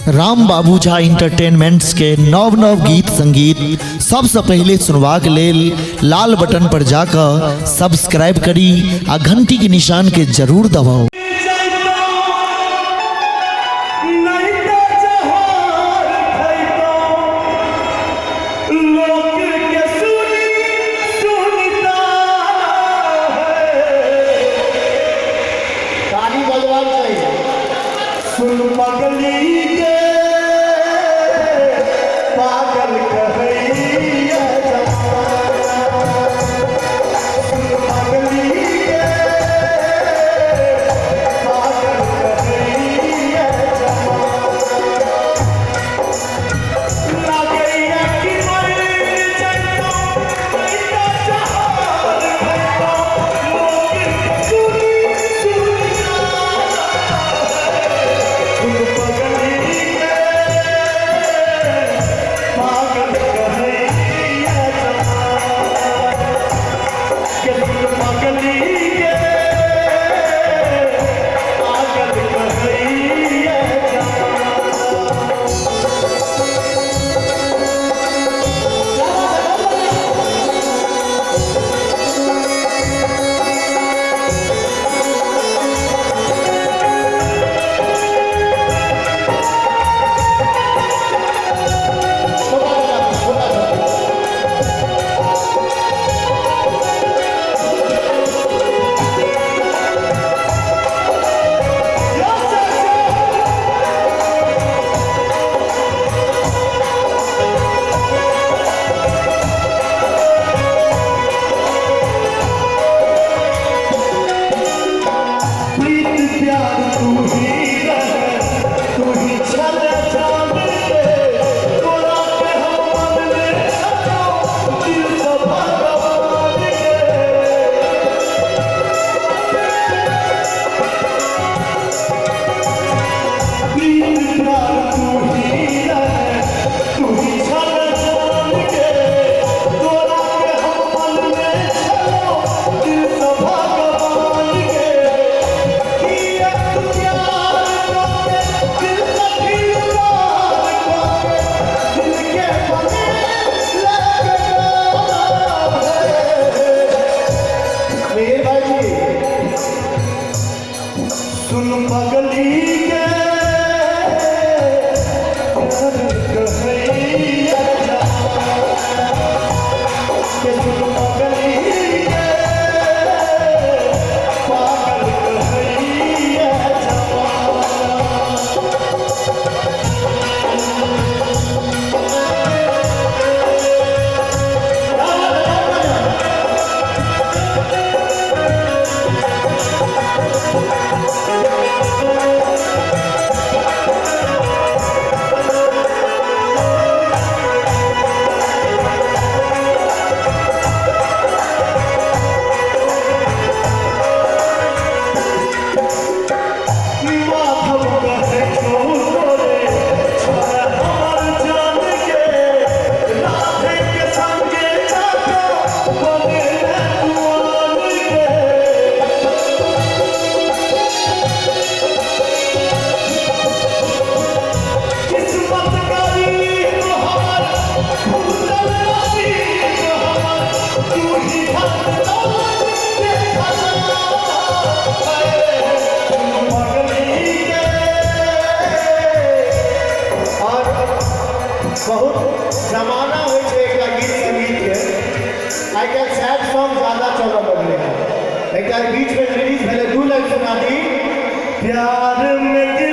राम बाबू Jha entertainments के नव नव गीत संगीत सबसे पहले सुनवा के लेल लाल बटन पर जाकर सब्सक्राइब करी आ घंटी के निशान के जरूर दबाओ। सुन पगली के पागल कहैया जमाना, सुन पगली के पागल कहैया जमाना, लागैया कि मर जइतो पैसा जहान भइतो, लोग सुनी सुनी बहुत जमाना हो गीत संगीत के आई कैन सैड सॉन्ग ज्यादा चल लगले हैं। एक बीच में रिलीज भेले 2 लाइन सुना दी प्यार में